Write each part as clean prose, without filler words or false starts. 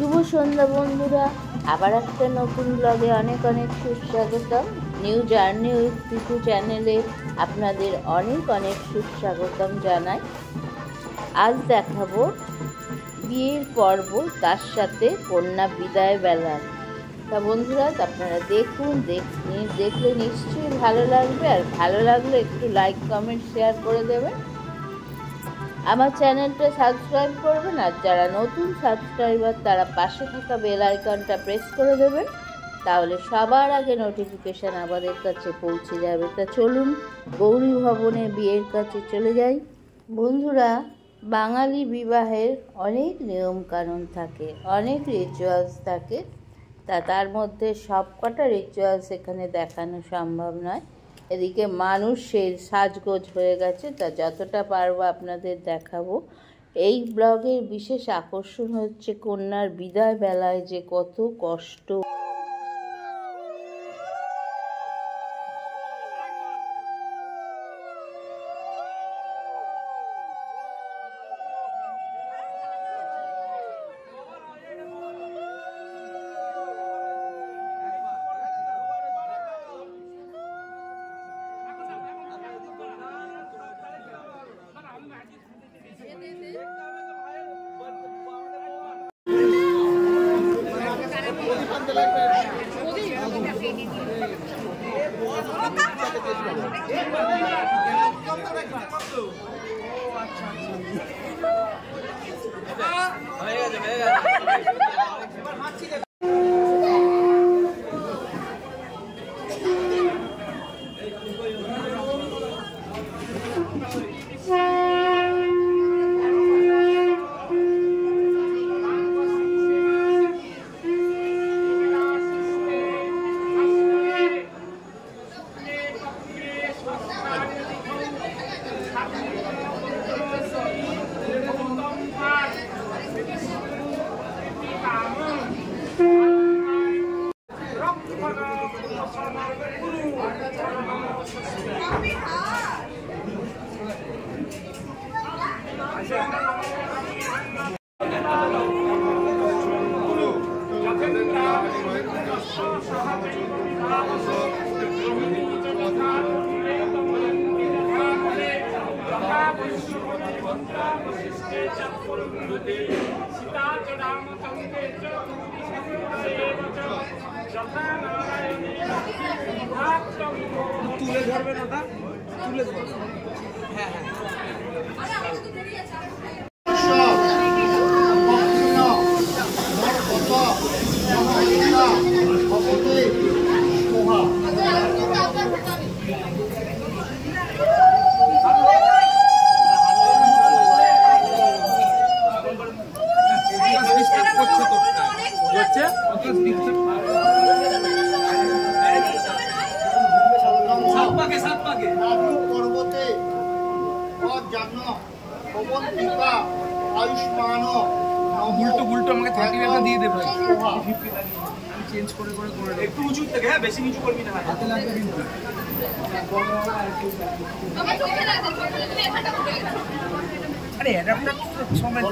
শুভ সন্ধ্যা বন্ধুরা, আবার একটা নতুন ব্লগে অনেক অনেক সুস্বাগতম। নিউ জার্নি উইথ পিকু চ্যানেলে আপনাদের অনেক অনেক সুস্বাগতম জানাই। আজ দেখাবো বিয়ের পর্ব, তার সাথে কন্যা বিদায় বেলা। তা বন্ধুরা, আপনারা দেখুন, দেখলে নিশ্চয়ই ভালো লাগবে, আর ভালো লাগলে একটু লাইক কমেন্ট শেয়ার করে দেবেন। আমার চ্যানেলটা সাবস্ক্রাইব করবেন, আর যারা নতুন সাবস্ক্রাইবার তারা পাশে থাকা বেল আইকনটা প্রেস করে দেবেন, তাহলে সবার আগে নোটিফিকেশান আমাদের কাছে পৌঁছে যাবে। তা চলুন গৌরী ভবনে বিয়ের কাছে চলে যাই। বন্ধুরা, বাঙালি বিবাহের অনেক নিয়মকানুন থাকে, অনেক রিচুয়ালস থাকে। তার মধ্যে সবকটা রিচুয়ালস এখানে দেখানো সম্ভব নয়। এদিকে মানুষের সাজগোজ হয়ে গেছে, তা যতটা পারবো আপনাদের দেখাবো। এই ব্লগের বিশেষ আকর্ষণ হচ্ছে কন্যার বিদায় বেলায় যে কত কষ্ট। তুলে ধরবেন, ওটা তুলে ধরবেন। হ্যাঁ হ্যাঁ উল্টো উল্টো আমাকে 30 দিয়ে দেবে। আমি চেঞ্জ করে করে করে একটু উঁচু থেকে। হ্যাঁ, বেশি নিচু করবি না, হাতে লাগবে কিন্তু। আরে অ্যাডাপ্টার সময়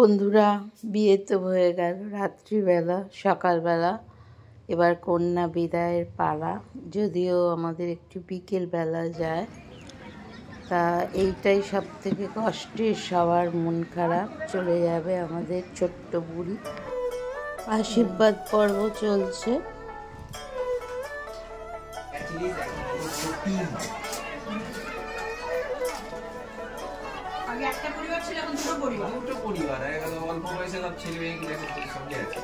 বন্ধুরা, বিয়ে তো হয়ে গেল রাত্রিবেলা, সকালবেলা এবার কন্যা বিদায়ের পালা। যদিও আমাদের একটু বিকেলবেলা যায়, তা এইটাই সব থেকে কষ্টের, সবার মন খারাপ। চলে যাবে আমাদের ছোট্ট বুড়ি। আশীর্বাদ পর্ব চলছে। আগে একটা পরিবার ছিল, এখন দুটো পরিবার। দুটো পরিবার, অল্প বয়সে সব ছেলে মেয়েগুলো এখন সঙ্গে আছে।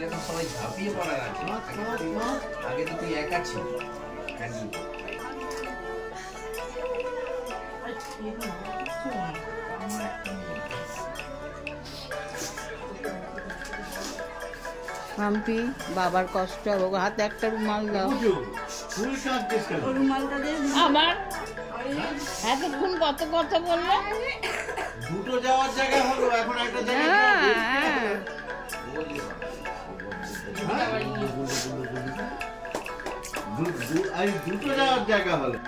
এখন সবাই ঝাঁপিয়ে পড়া আছে। আগে তো তুই একা ছিল। মাম্পি, বাবার কষ্ট হবে, হাতে একটা রুমাল দাও। আমার এতক্ষণ কত কথা বললো। দুটো যাওয়ার জায়গা হলো, এখন একটা জায়গা দুটো যাওয়ার জায়গা হলো।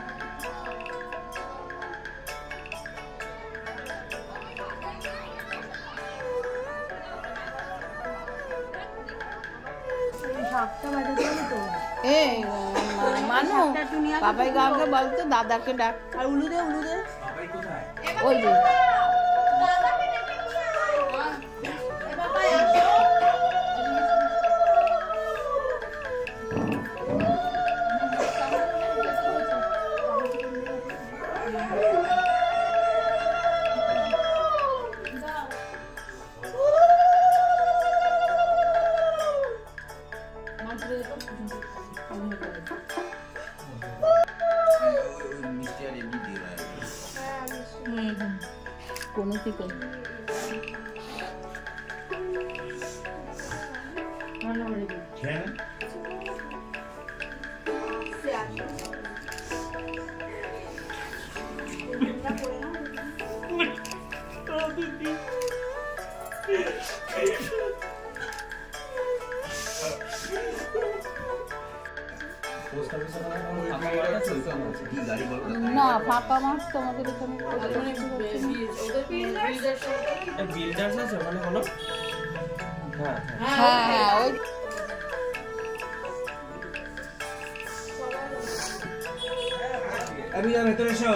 মানো বাবাই গাঁকে বলতো, দাদাকে ডাক। আর উলুদে উলুদে ওই যে কোনো ঠিক না, ফাঁকা মাছ তো আমাদের এখানে। হ্যাঁ হ্যাঁ, ওই ভেতরে এসো।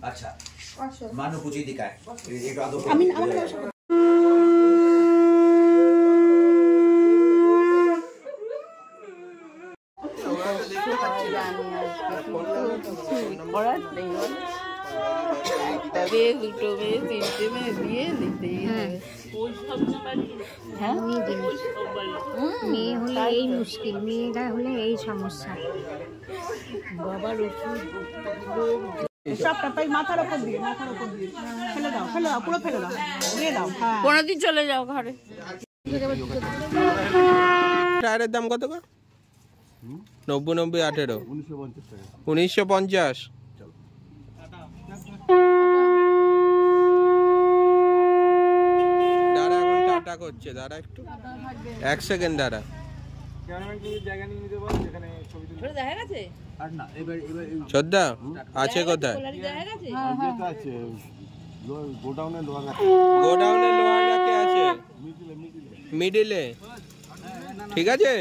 আচ্ছা, মানো পুজি দিকায় একটু আদর আমি আমাকে তবে দুটো মেয়ে, তিনটে মেয়ে দিয়ে দিতেই হবে। হ্যাঁ, মেয়ে হলে এই মুশকিল, মেয়েরা হলে এই সমস্যা। বাবার ওষুধ সবটা পাই মাথার উপর দিয়ে, মাথার উপর দিয়ে ফেলে দাও, ফেলে দাও, পুরো ফেলে দাও, দিয়ে দাও। হ্যাঁ, কোনোদিন চলে যাও ঘরে। টায়ারের দাম কত গো? 90 90 18 1950। দাঁড়া, এখন টাটা করছে, দাঁড়া একটু 1 সেকেন্ড দাঁড়া। শ্রদ্ধা আছে কোথায়? গোডাউনে লোহার রাখে আছে, মিডিলে। ঠিক আছে।